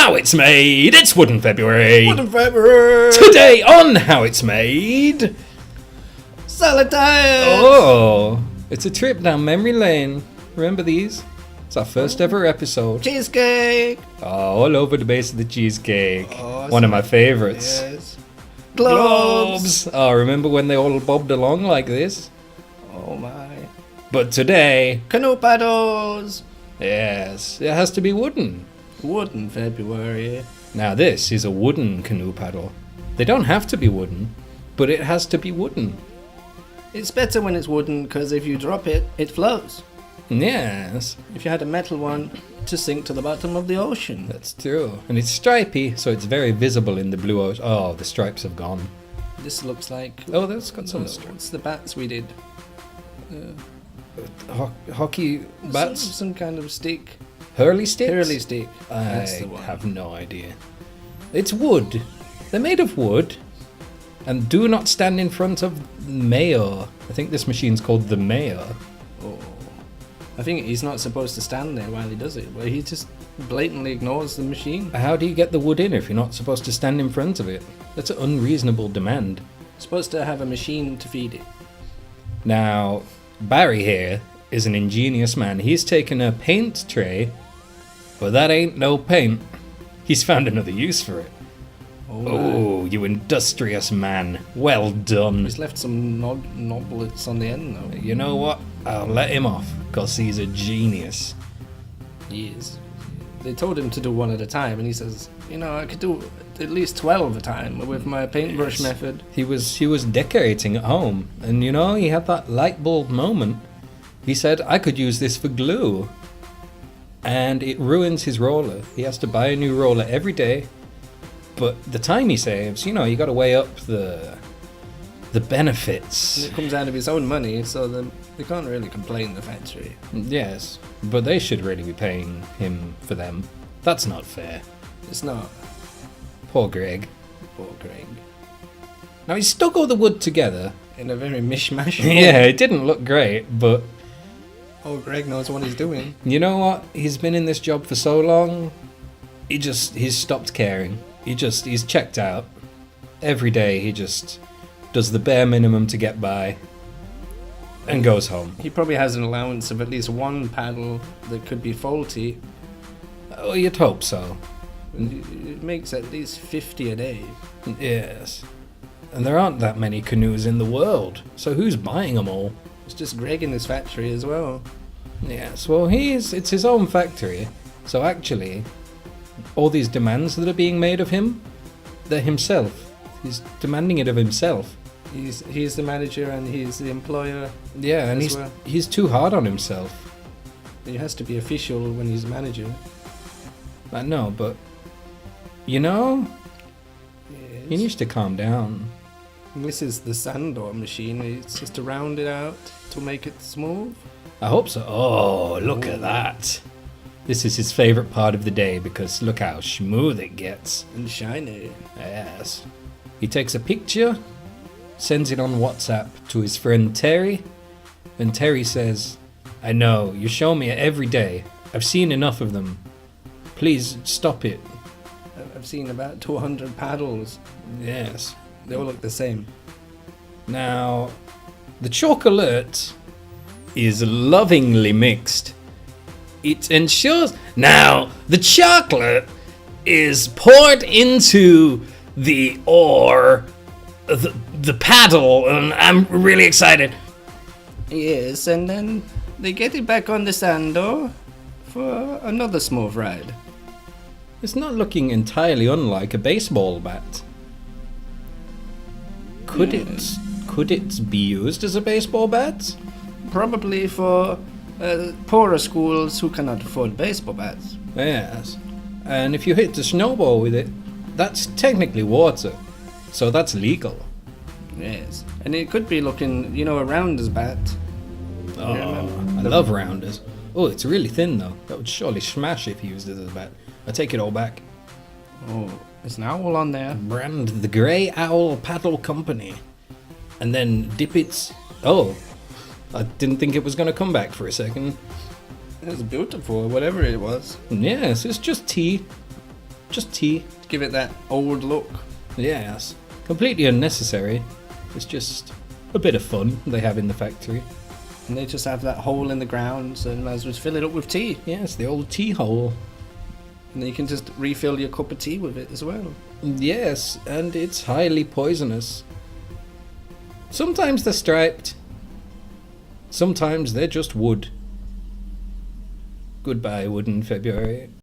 How It's Made. It's Wooden February. Wooden February. Today on How It's Made. Salad diet. Oh, it's a trip down memory lane. Remember these? It's our first ever episode. Cheesecake. Oh, all over the base of the cheesecake. Oh, One of my favorites. Yes. Globes. Oh, remember when they all bobbed along like this? Oh my. But today, Canoe paddles. yes, it has to be wooden. Wooden February. Now this is a wooden canoe paddle. They don't have to be wooden, but it has to be wooden. It's better when it's wooden because if you drop it, it floats. Yes, If you had a metal one, to sink to the bottom of the ocean. that's true. And it's stripy, so it's very visible in the blue ocean. Oh, the stripes have gone. This looks like. Oh, that's got some stripes. What's the bats we did? Hockey bats? Some kind of stick. Hurley sticks? Hurley stick. That's I the one. have no idea. It's wood. They're made of wood. And do not stand in front of mayor. I think this machine's called the mayor. Oh. I think he's not supposed to stand there while he does it, but he just blatantly ignores the machine. How do you get the wood in if you're not supposed to stand in front of it? That's an unreasonable demand. Supposed to have a machine to feed it. Now, Barry here is an ingenious man. He's taken a paint tray, but that ain't no paint. He's found another use for it. Oh, you industrious man. Well done. He's left some knoblets on the end though. You know what? I'll let him off, because he's a genius. He is. They told him to do one at a time, and he says, I could do at least 12 a time with my paintbrush method. He was decorating at home, and he had that light bulb moment. He said, I could use this for glue. And it ruins his roller. He has to buy a new roller every day. But the time he saves, you gotta weigh up the benefits. And it comes out of his own money, so they can't really complain, the factory. Yes, but they should really be paying him for them. That's not fair. It's not. Poor Greg. Poor Greg. Now he stuck all the wood together. In a very mishmash way. Yeah, it didn't look great, but Oh, Greg knows what he's doing. you know what? He's been in this job for so long, he's stopped caring. He's checked out. Every day he just does the bare minimum to get by and goes home. He probably has an allowance of at least one paddle that could be faulty. Oh, you'd hope so. It makes at least 50 a day. Yes. And there aren't that many canoes in the world, so who's buying them all? It's just Greg in this factory as well. Yes, well, it's his own factory, so actually, all these demands that are being made of him, they're himself. He's demanding it of himself. He's the manager and he's the employer. Yeah, and as well. he's too hard on himself. He has to be official when he's manager. I know, but he needs to calm down. This is the sandor machine. It's just to round it out to make it smooth. I hope so. Oh, look at that. This is his favourite part of the day because look how smooth it gets. And shiny. Yes. He takes a picture, sends it on WhatsApp to his friend Terry, and Terry says, I know, you show me it every day. I've seen enough of them. Please stop it. I've seen about 200 paddles. Yes. They all look the same. Now, the chalk alert is lovingly mixed. It ensures... Now, the chocolate is poured into the ore, the paddle, and I'm really excited. Yes, and then they get it back on the sandor for another smooth ride. It's not looking entirely unlike a baseball bat. Could it be used as a baseball bat? Probably for poorer schools who cannot afford baseball bats. Yes. And if you hit a snowball with it, that's technically water. So that's legal. Yes. And it could be looking, a rounder's bat. Oh, I love rounders. Oh, it's really thin though. That would surely smash if you used it as a bat. I take it all back. Oh, there's an owl on there. Brand the Grey Owl Paddle Company. And then dip it... Oh, I didn't think it was going to come back for a second. It was beautiful, whatever it was. Yes, it's just tea. Just tea. To give it that old look. Yes. Completely unnecessary. It's just a bit of fun they have in the factory. And they just have that hole in the ground, so you might as well fill it up with tea. Yes, the old tea hole. And then you can just refill your cup of tea with it as well. Yes, and it's highly poisonous. Sometimes they're striped. Sometimes they're just wood. Goodbye, wood in February.